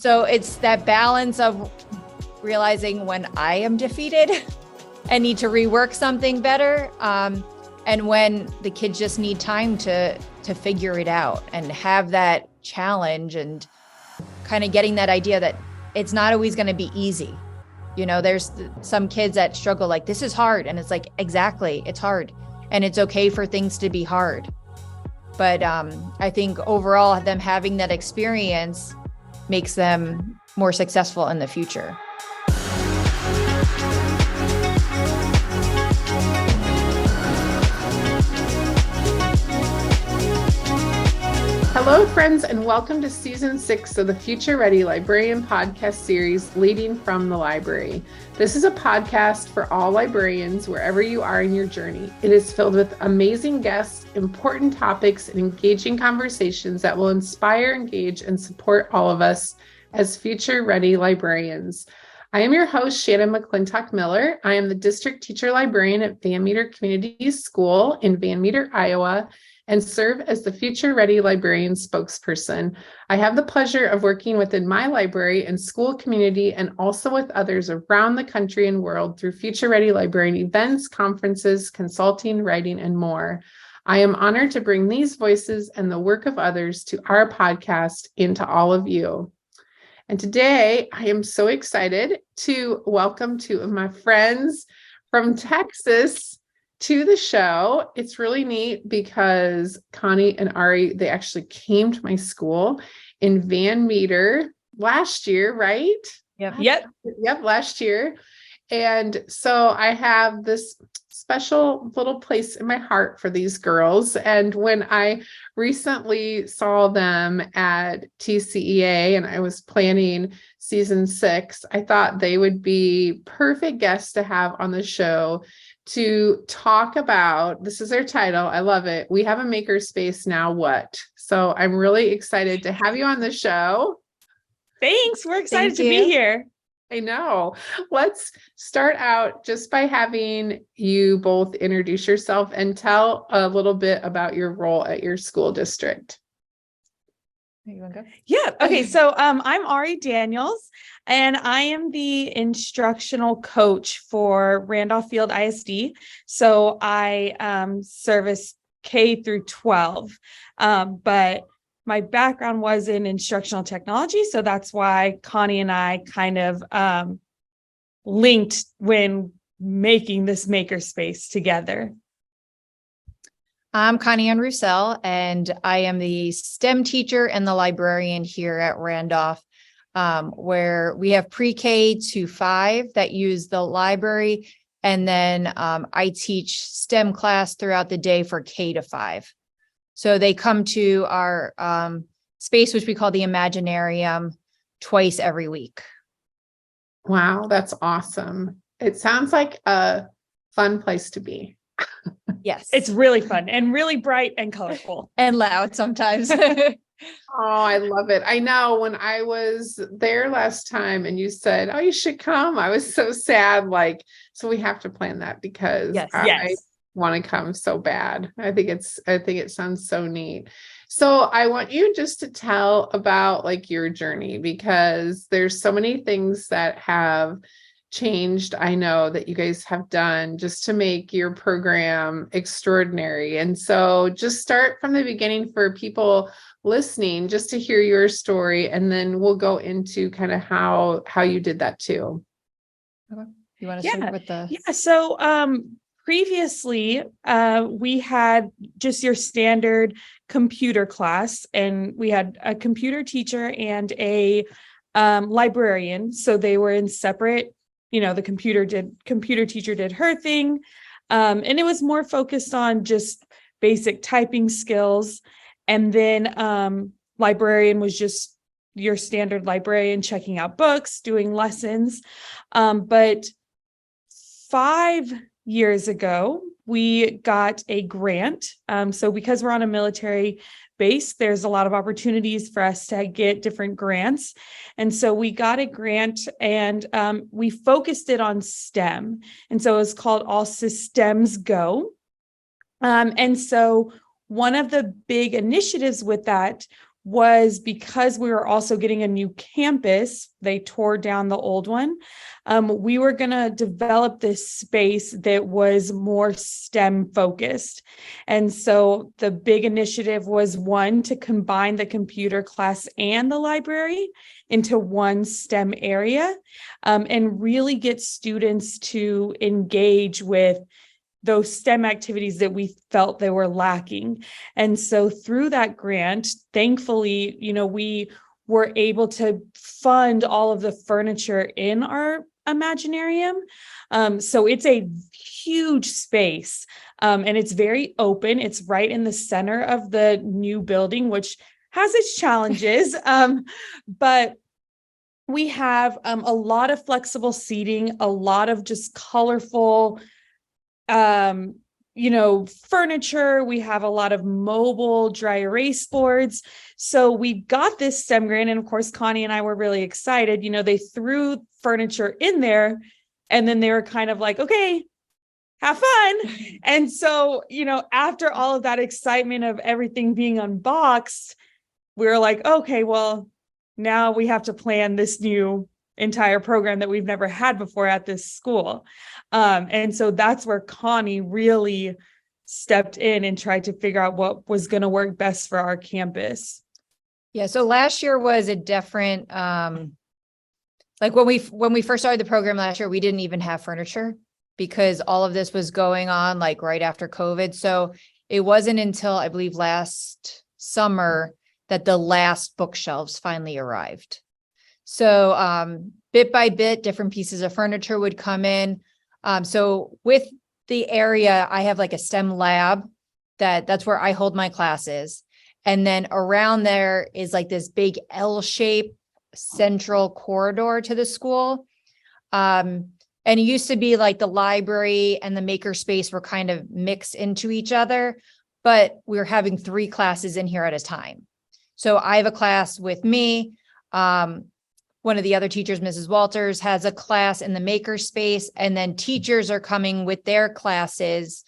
So it's that balance of realizing when I am defeated and need to rework something better, and when the kids just need time to figure it out and have that challenge, and kind of getting that idea that it's not always going to be easy. You know, there's some kids that struggle like, this is hard. And it's like, exactly, it's hard. And it's okay for things to be hard. But I think overall, them having that experience makes them more successful in the future. Hello, friends, and welcome to Season 6 of the Future Ready Librarian podcast series, Leading from the Library. This is a podcast for all librarians, wherever you are in your journey. It is filled with amazing guests, important topics, and engaging conversations that will inspire, engage, and support all of us as future ready librarians. I am your host, Shannon McClintock Miller. I am the district teacher librarian at Van Meter Community School in Van Meter, Iowa, and serve as the Future Ready Librarian spokesperson. I have the pleasure of working within my library and school community, and also with others around the country and world through Future Ready Librarian events, conferences, consulting, writing, and more. I am honored to bring these voices and the work of others to our podcast and to all of you. And today I am so excited to welcome two of my friends from Texas to the show. It's really neat because Connie and Ari, they actually came to my school in Van Meter last year, right? Yep. Last year. And so I have this special little place in my heart for these girls. And when I recently saw them at TCEA and I was planning Season 6, I thought they would be perfect guests to have on the show to talk about, this is their title, I love it, We Have a Makerspace, Now What? So I'm really excited to have you on the show. Thanks, we're excited to be here. I know. Let's start out just by having you both introduce yourself and tell a little bit about your role at your school district. You want to go? Yeah. Okay. So I'm Ari Daniels, and I am the instructional coach for Randolph Field ISD. So I service K through 12, but my background was in instructional technology. So that's why Connie and I kind of linked when making this makerspace together. I'm Connie Ann Roussel, and I am the STEM teacher and the librarian here at Randolph, where we have pre-K to 5 that use the library. And then I teach STEM class throughout the day for K to 5. So they come to our space, which we call the Imaginarium, twice every week. Wow, that's awesome. It sounds like a fun place to be. Yes. It's really fun and really bright and colorful. And loud sometimes. Oh, I love it. I know when I was there last time and you said, oh, you should come, I was so sad. So we have to plan that because I want to come so bad. I think it sounds so neat. So I want you just to tell about your journey, because there's so many things that have changed, I know, that you guys have done just to make your program extraordinary. And so just start from the beginning for people listening, just to hear your story, and then we'll go into kind of how you did that too. Okay. You want to start with the... Yeah. So previously, we had just your standard computer class, and we had a computer teacher and a librarian. So they were in separate, the computer teacher did her thing. And it was more focused on just basic typing skills. And then librarian was just your standard librarian, checking out books, doing lessons. But 5 years ago, we got a grant. So because we're on a military base, there's a lot of opportunities for us to get different grants. And so we got a grant, and we focused it on STEM. And so it's called All Systems Go. And so one of the big initiatives with that was because we were also getting a new campus. They tore down the old one. We were going to develop this space that was more STEM focused. And so the big initiative was, one, to combine the computer class and the library into one STEM area, and really get students to engage with those STEM activities that we felt they were lacking. And so through that grant, thankfully, we were able to fund all of the furniture in our Imaginarium. So it's a huge space, and it's very open. It's right in the center of the new building, which has its challenges. But we have a lot of flexible seating, a lot of just colorful furniture. We have a lot of mobile dry erase boards. So we got this STEM grant. And of course, Connie and I were really excited. They threw furniture in there, and then they were kind of like, okay, have fun. And so, after all of that excitement of everything being unboxed, we were like, okay, well, now we have to plan this new entire program that we've never had before at this school. And so that's where Connie really stepped in and tried to figure out what was going to work best for our campus. Yeah. So last year was a different, like when we first started the program last year, we didn't even have furniture because all of this was going on like right after COVID. So it wasn't until I believe last summer that the last bookshelves finally arrived. So bit by bit, different pieces of furniture would come in. So with the area, I have like a STEM lab that's where I hold my classes. And then around there is like this big L-shaped central corridor to the school. And it used to be like the library and the makerspace were kind of mixed into each other, but we were having 3 classes in here at a time. So I have a class with me. One of the other teachers, Mrs. Walters, has a class in the makerspace, and then teachers are coming with their classes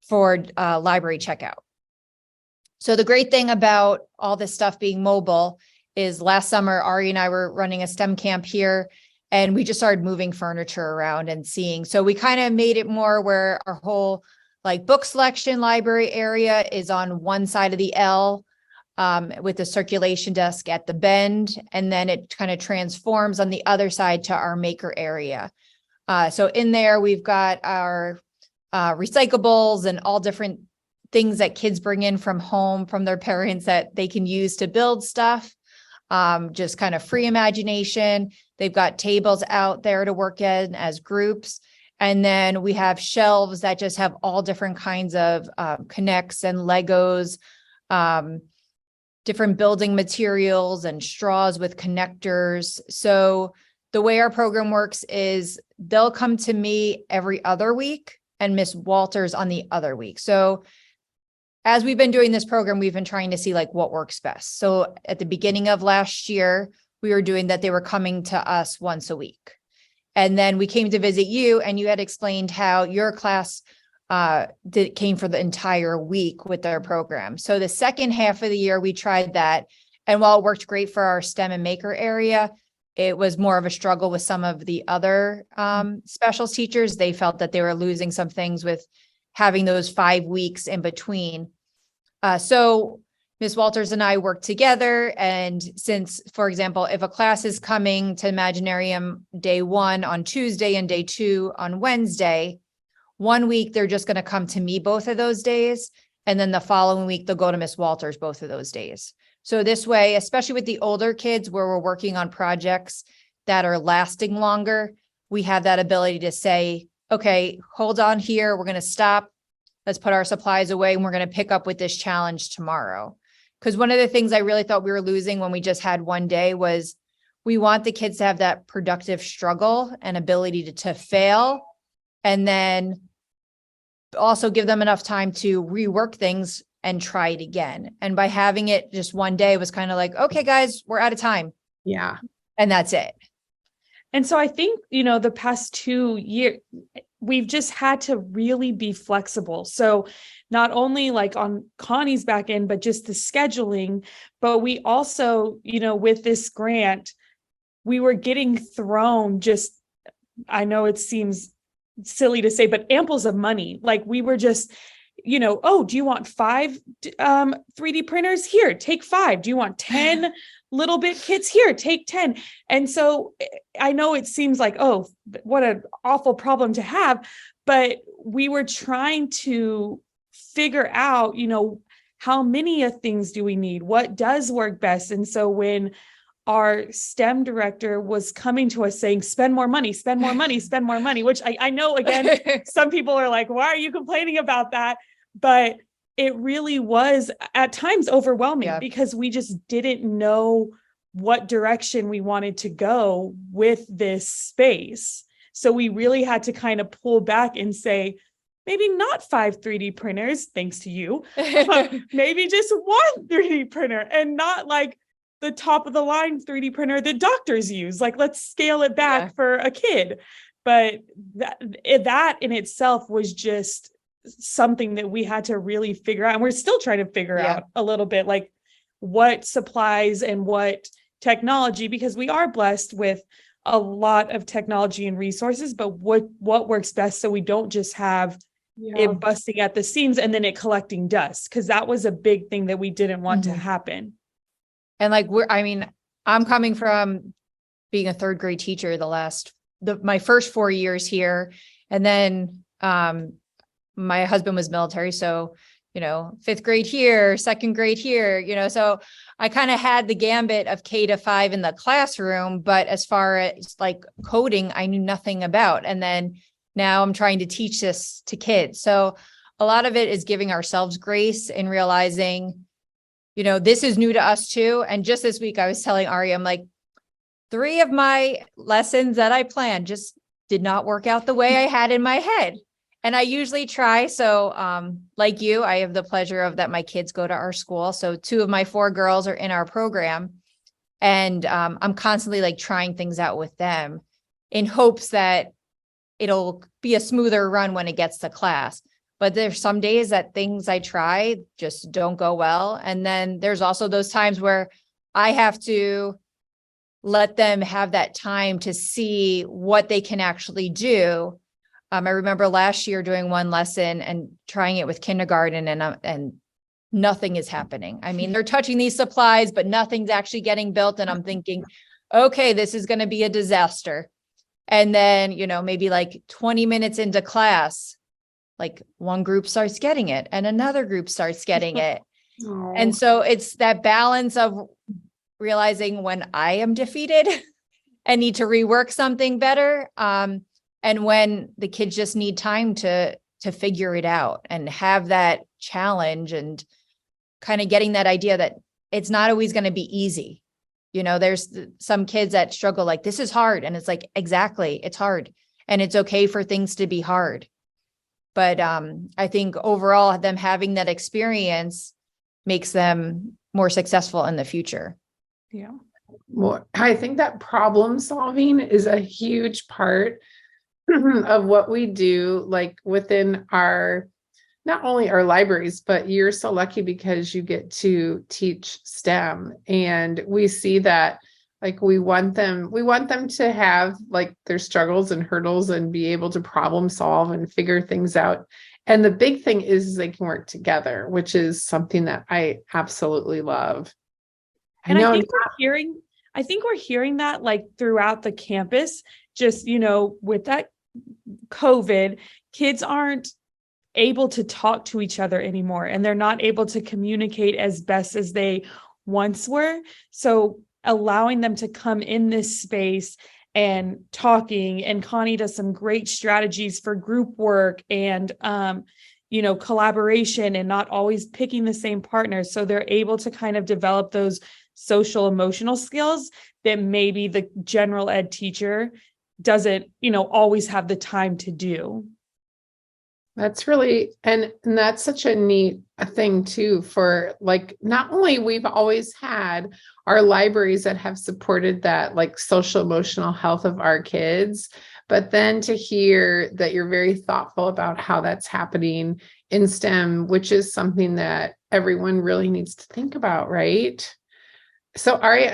for library checkout. So the great thing about all this stuff being mobile is last summer, Ari and I were running a STEM camp here, and we just started moving furniture around and seeing. So we kind of made it more where our whole like book selection library area is on one side of the L, with the circulation desk at the bend, and then it kind of transforms on the other side to our maker area. So in there, we've got our recyclables and all different things that kids bring in from home from their parents that they can use to build stuff. Just kind of free imagination. They've got tables out there to work in as groups. And then we have shelves that just have all different kinds of connects and Legos, different building materials and straws with connectors. So the way our program works is they'll come to me every other week and Miss Walters on the other week. So as we've been doing this program, we've been trying to see like what works best. So at the beginning of last year, we were doing that. They were coming to us once a week. And then we came to visit you, and you had explained how your class came for the entire week with their program. So the second half of the year, we tried that. And while it worked great for our STEM and maker area, it was more of a struggle with some of the other specials teachers. They felt that they were losing some things with having those 5 weeks in between. So Ms. Walters and I worked together. And since, for example, if a class is coming to Imaginarium day 1 on Tuesday and day 2 on Wednesday, 1 week, they're just going to come to me both of those days. And then the following week, they'll go to Miss Walters both of those days. So this way, especially with the older kids where we're working on projects that are lasting longer, we have that ability to say, okay, hold on here. We're going to stop. Let's put our supplies away, and we're going to pick up with this challenge tomorrow. Because one of the things I really thought we were losing when we just had one day was we want the kids to have that productive struggle and ability to fail, and then also give them enough time to rework things and try it again. And by having it just one day was kind of like, okay, guys, we're out of time. Yeah. And that's it. And so I think, the past 2 years, we've just had to really be flexible. So not only like on Connie's back end, but just the scheduling, but we also, with this grant, we were getting thrown just, I know it seems silly to say, but amples of money. Like we were just, oh, do you want 5 3D printers? Here, take 5. Do you want 10 little bit kits? Here, take 10. And so I know it seems like, oh, what an awful problem to have, but we were trying to figure out, how many of things do we need? What does work best? And so when our STEM director was coming to us saying, spend more money, spend more money, spend more money, which I know, again, some people are like, why are you complaining about that? But it really was at times overwhelming because we just didn't know what direction we wanted to go with this space. So we really had to kind of pull back and say, maybe not 5 3D printers, thanks to you, but maybe just 1 3D printer, and not like the top of the line 3D printer that doctors use. Like, let's scale it back for a kid. But that in itself was just something that we had to really figure out. And we're still trying to figure out a little bit, like what supplies and what technology, because we are blessed with a lot of technology and resources, but what works best so we don't just have it busting at the seams and then it collecting dust, because that was a big thing that we didn't want to happen. And like, I'm coming from being a 3rd grade teacher my first 4 years here. And then my husband was military. So, 5th grade here, 2nd grade here, so I kind of had the gambit of K to 5 in the classroom, but as far as like coding, I knew nothing about. And then now I'm trying to teach this to kids. So a lot of it is giving ourselves grace and realizing, this is new to us too. And just this week I was telling Ari, I'm like, 3 of my lessons that I planned just did not work out the way I had in my head. And I usually try. So like you, I have the pleasure of that my kids go to our school. So 2 of my 4 girls are in our program. And I'm constantly like trying things out with them in hopes that it'll be a smoother run when it gets to class. But there's some days that things I try just don't go well. And then there's also those times where I have to let them have that time to see what they can actually do. I remember last year doing one lesson and trying it with kindergarten and nothing is happening. I mean, they're touching these supplies, but nothing's actually getting built. And I'm thinking, okay, this is going to be a disaster. And then, maybe like 20 minutes into class, like one group starts getting it and another group starts getting it. And so it's that balance of realizing when I am defeated and need to rework something better. And when the kids just need time to figure it out and have that challenge and kind of getting that idea that it's not always going to be easy. There's some kids that struggle like, this is hard. And it's like, exactly, it's hard. And it's okay for things to be hard. But I think overall them having that experience makes them more successful in the future. Yeah. Well, I think that problem solving is a huge part of what we do, like within not only our libraries, but you're so lucky because you get to teach STEM. And we see that like we want them to have like their struggles and hurdles and be able to problem solve and figure things out. And the big thing is they can work together, which is something that I absolutely love. I think we're hearing that like throughout the campus, just, with that COVID, kids aren't able to talk to each other anymore, and they're not able to communicate as best as they once were. So allowing them to come in this space and talking, and Connie does some great strategies for group work and, collaboration and not always picking the same partners. So they're able to kind of develop those social emotional skills that maybe the general ed teacher doesn't, always have the time to do. That's really, and that's such a neat thing too, for like, not only we've always had our libraries that have supported that like social emotional health of our kids, but then to hear that you're very thoughtful about how that's happening in STEM, which is something that everyone really needs to think about, right? So Ari,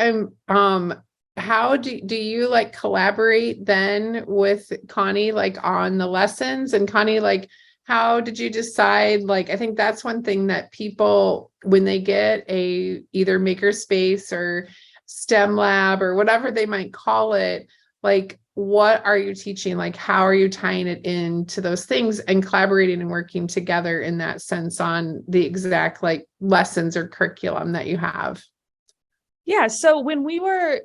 how do you like collaborate then with Connie, like on the lessons? And Connie, like, how did you decide? Like, I think that's one thing that people, when they get a either Makerspace or STEM lab or whatever they might call it, like, what are you teaching? Like, how are you tying it into those things and collaborating and working together in that sense on the exact like lessons or curriculum that you have? Yeah. So when we were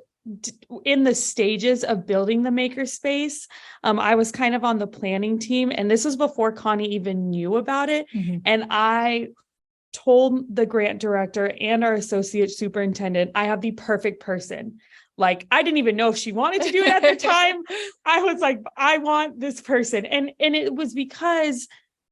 in the stages of building the Makerspace, I was kind of on the planning team, and this was before Connie even knew about it. Mm-hmm. And I told the grant director and our associate superintendent, I have the perfect person. Like, I didn't even know if she wanted to do it at the time. I was like, I want this person. And it was because,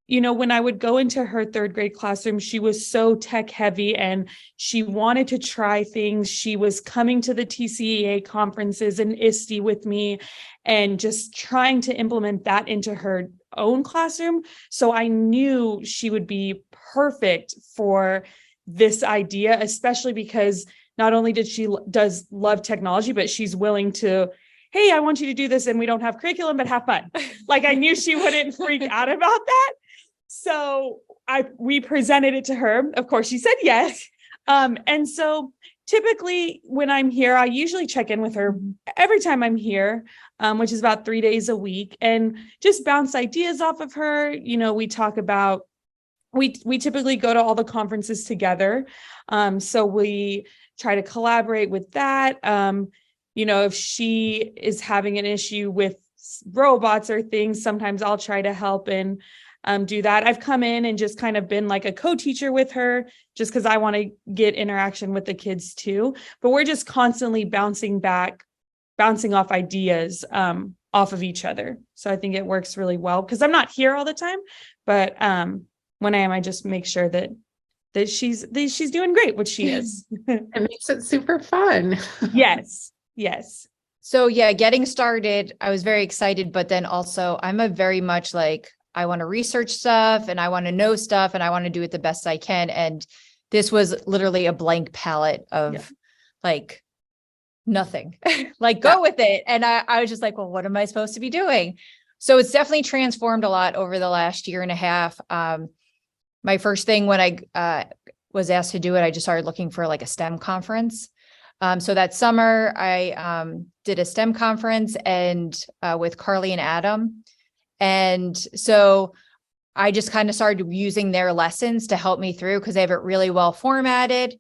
you know, when I would go into her third grade classroom, she was so tech heavy and she wanted to try things. She was coming to the TCEA conferences and ISTE with me and just trying to implement that into her own classroom. So I knew she would be perfect for this idea, especially because not only does love technology, but she's willing to, hey, I want you to do this and we don't have curriculum, but have fun. Like, I knew she wouldn't freak out about that. So we presented it to her. Of course, she said yes. And so typically when I'm here, I usually check in with her every time I'm here, which is about 3 days a week, and just bounce ideas off of her. You know, we talk about, we typically go to all the conferences together. So we try to collaborate with that. You know, if she is having an issue with robots or things, sometimes I'll try to help and do that. I've come in and just kind of been like a co-teacher with her just because I want to get interaction with the kids too. But we're just constantly bouncing off ideas off of each other. So I think it works really well because I'm not here all the time, but when I am, I just make sure that she's doing great, which she is. It makes it super fun. Yes. So yeah, getting started, I was very excited, but then also I'm a very much like, I want to research stuff and I want to know stuff and I want to do it the best I can. And this was literally a blank palette of like nothing, like go with it. And I was just like, well, what am I supposed to be doing? So it's definitely transformed a lot over the last year and a half. My first thing when I was asked to do it, I just started looking for like a STEM conference. So that summer I did a STEM conference and with Carly and Adam. And so I just kind of started using their lessons to help me through because they have it really well formatted.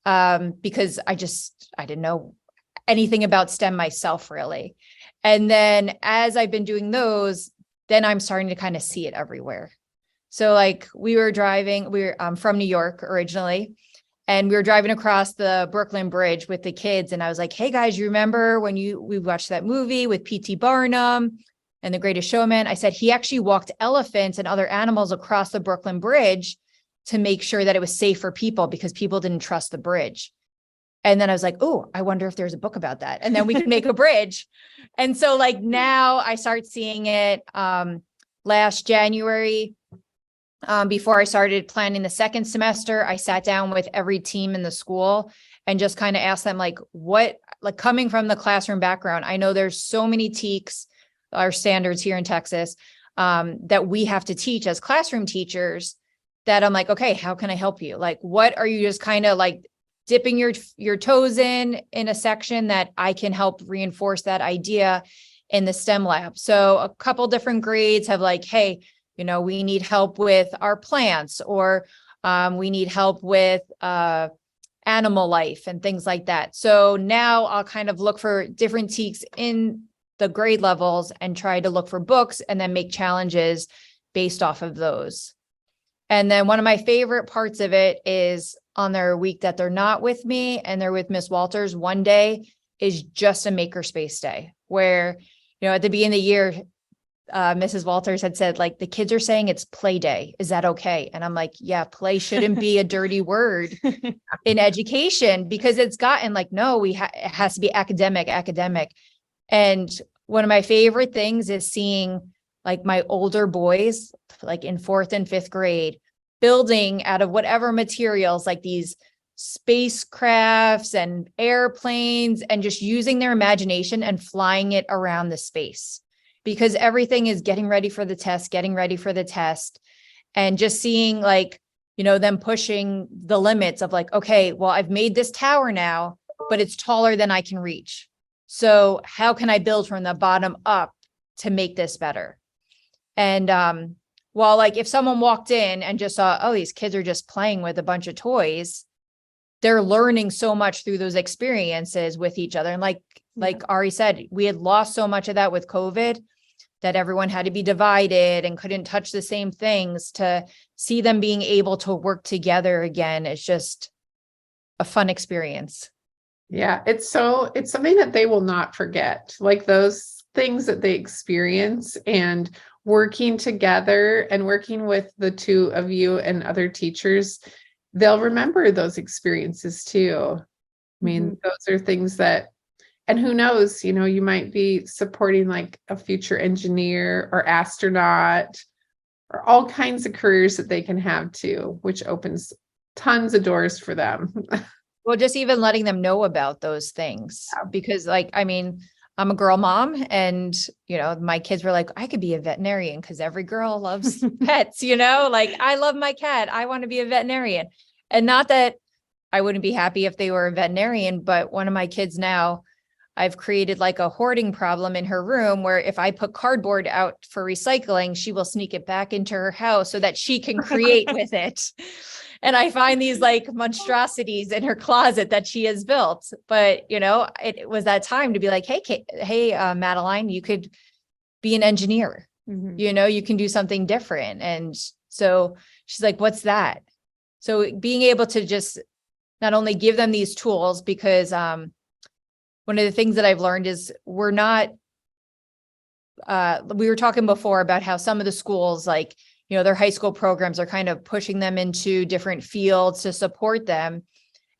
Because I didn't know anything about STEM myself really. And then as I've been doing those, then I'm starting to kind of see it everywhere. So like I'm from New York originally, and we were driving across the Brooklyn Bridge with the kids. And I was like, hey guys, you remember when we watched that movie with P.T. Barnum and The Greatest Showman? I said, he actually walked elephants and other animals across the Brooklyn Bridge to make sure that it was safe for people because people didn't trust the bridge. And then I was like, oh, I wonder if there's a book about that. And then we can make a bridge. And so like now I start seeing it last January. Before I started planning the second semester, I sat down with every team in the school and just kind of asked them like coming from the classroom background, I know there's so many TEKS, our standards here in Texas, that we have to teach as classroom teachers that I'm like, okay, how can I help you? Like, what are you just kind of like dipping your toes in a section that I can help reinforce that idea in the STEM lab? So a couple different grades have like, hey, you know, we need help with our plants, or we need help with animal life and things like that. So now I'll kind of look for different TEKS in the grade levels and try to look for books and then make challenges based off of those. And then one of my favorite parts of it is on their week that they're not with me and they're with Miss Walters, one day is just a Makerspace day where, you know, at the beginning of the year, Mrs. Walters had said, like, the kids are saying it's play day. Is that okay? And I'm like, yeah, play shouldn't be a dirty word in education, because it's gotten like, no, it has to be academic. And one of my favorite things is seeing like my older boys, like in 4th and 5th grade, building out of whatever materials, like these spacecrafts and airplanes, and just using their imagination and flying it around the space, because everything is getting ready for the test, and just seeing like, them pushing the limits of like, okay, well, I've made this tower now, but it's taller than I can reach. So how can I build from the bottom up to make this better? And while like if someone walked in and just saw, oh, these kids are just playing with a bunch of toys, they're learning so much through those experiences with each other. And like Ari said, we had lost so much of that with COVID, that everyone had to be divided and couldn't touch the same things. To see them being able to work together again is just a fun experience. Yeah, it's something that they will not forget, like those things that they experience, and working together and working with the two of you and other teachers, they'll remember those experiences too. I mean, those are things that, and who knows, you might be supporting like a future engineer or astronaut, or all kinds of careers that they can have too, which opens tons of doors for them. Well, just even letting them know about those things, because like, I mean, I'm a girl mom, and, my kids were like, I could be a veterinarian, because every girl loves pets, like, I love my cat, I want to be a veterinarian. And not that I wouldn't be happy if they were a veterinarian, but one of my kids now, I've created like a hoarding problem in her room, where if I put cardboard out for recycling, she will sneak it back into her house so that she can create with it. And I find these like monstrosities in her closet that she has built. But, it was that time to be like, hey, Madeline, you could be an engineer. You can do something different. And so she's like, what's that? So being able to just not only give them these tools, because one of the things that I've learned is we were talking before about how some of the schools, like, their high school programs are kind of pushing them into different fields to support them.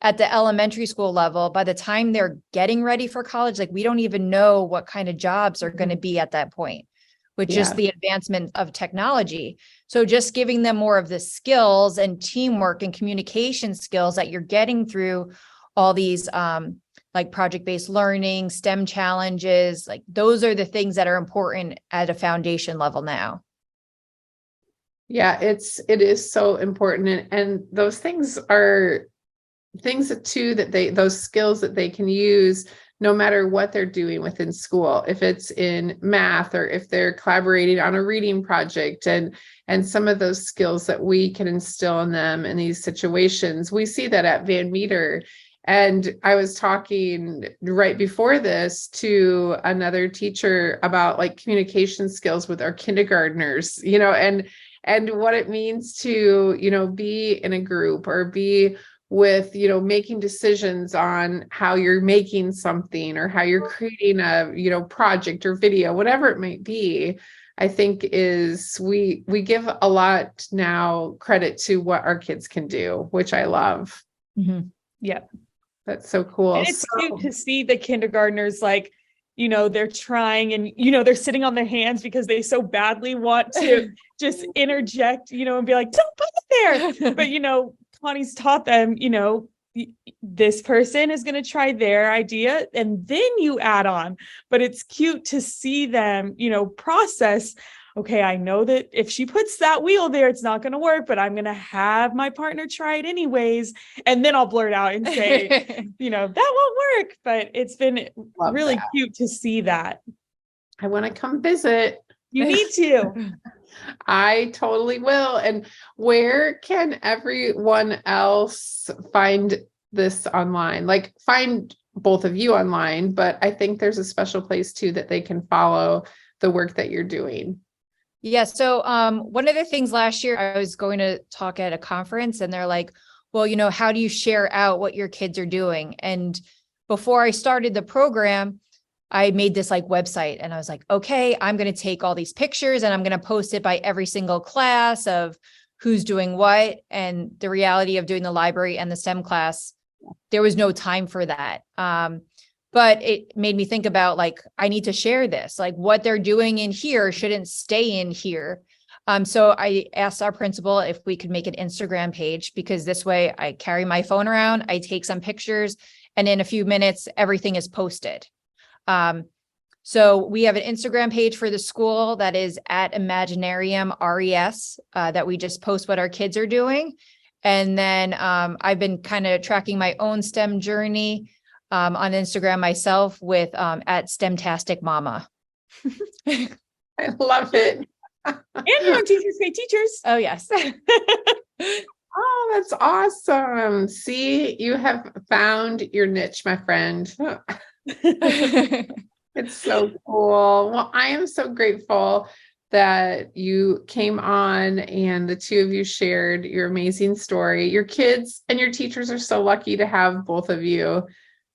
At the elementary school level, by the time they're getting ready for college, like, we don't even know what kind of jobs are going to be at that point, with just the advancement of technology. So just giving them more of the skills and teamwork and communication skills that you're getting through all these like project-based learning, STEM challenges, like those are the things that are important at a foundation level now. Yeah, it is so important. And those things are things too, those skills that they can use no matter what they're doing within school, if it's in math or if they're collaborating on a reading project, and some of those skills that we can instill in them in these situations. We see that at Van Meter. And I was talking right before this to another teacher about like communication skills with our kindergartners, and what it means to, be in a group or be with, making decisions on how you're making something or how you're creating a, project or video, whatever it might be. I think we give a lot now credit to what our kids can do, which I love. Yeah. That's so cool. And it's cute to see the kindergartners, like, they're trying and, they're sitting on their hands because they so badly want to just interject, and be like, don't put it there. But, Connie's taught them, this person is going to try their idea and then you add on. But it's cute to see them, process. Okay, I know that if she puts that wheel there, it's not going to work, but I'm going to have my partner try it anyways. And then I'll blurt out and say, that won't work. But it's been really cute to see that. I want to come visit. You need to. I totally will. And where can everyone else find this online? Like, find both of you online, but I think there's a special place too that they can follow the work that you're doing. Yeah. So one of the things last year, I was going to talk at a conference and they're like, well, how do you share out what your kids are doing? And before I started the program, I made this like website and I was like, okay, I'm going to take all these pictures and I'm going to post it by every single class of who's doing what. And the reality of doing the library and the STEM class, there was no time for that. But it made me think about like, I need to share this, like what they're doing in here shouldn't stay in here. So I asked our principal if we could make an Instagram page, because this way I carry my phone around, I take some pictures, and in a few minutes, everything is posted. So we have an Instagram page for the school that is at Imaginarium RES, that we just post what our kids are doing. And then I've been kind of tracking my own STEM journey on Instagram myself with at STEMtastic Mama. I love it. And your own Teachers Pay Teachers. Oh, yes. Oh, that's awesome. See, you have found your niche, my friend. It's so cool. Well, I am so grateful that you came on and the two of you shared your amazing story. Your kids and your teachers are so lucky to have both of you,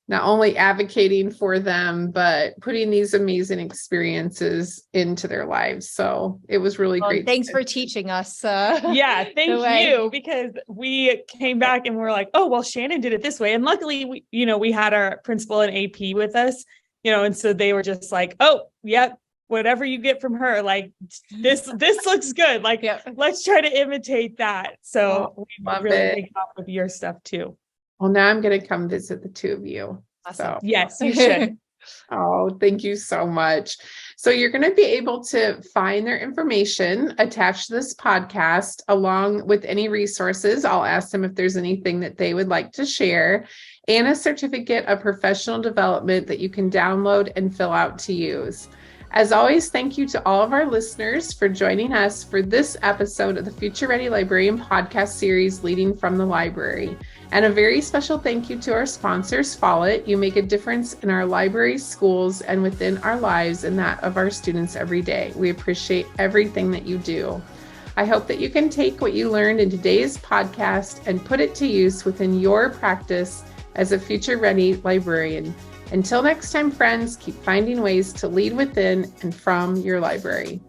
not only advocating for them, but putting these amazing experiences into their lives. So it was really great. Thanks for teaching us. Yeah, thank you, because we came back and we're like, oh, well, Shannon did it this way. And luckily, we had our principal and AP with us, and so they were just like, oh, yep, whatever you get from her, like this looks good. Like, let's try to imitate that. So we really take off with your stuff too. Well, now I'm going to come visit the two of you. Awesome. So yes, you should. Oh, thank you so much. So you're going to be able to find their information attached to this podcast, along with any resources. I'll ask them if there's anything that they would like to share, and a certificate of professional development that you can download and fill out to use. As always, thank you to all of our listeners for joining us for this episode of the Future Ready Librarian podcast series, Leading from the Library. And a very special thank you to our sponsors, Follett. You make a difference in our libraries, schools, and within our lives and that of our students every day. We appreciate everything that you do. I hope that you can take what you learned in today's podcast and put it to use within your practice as a future ready librarian. Until next time, friends, keep finding ways to lead within and from your library.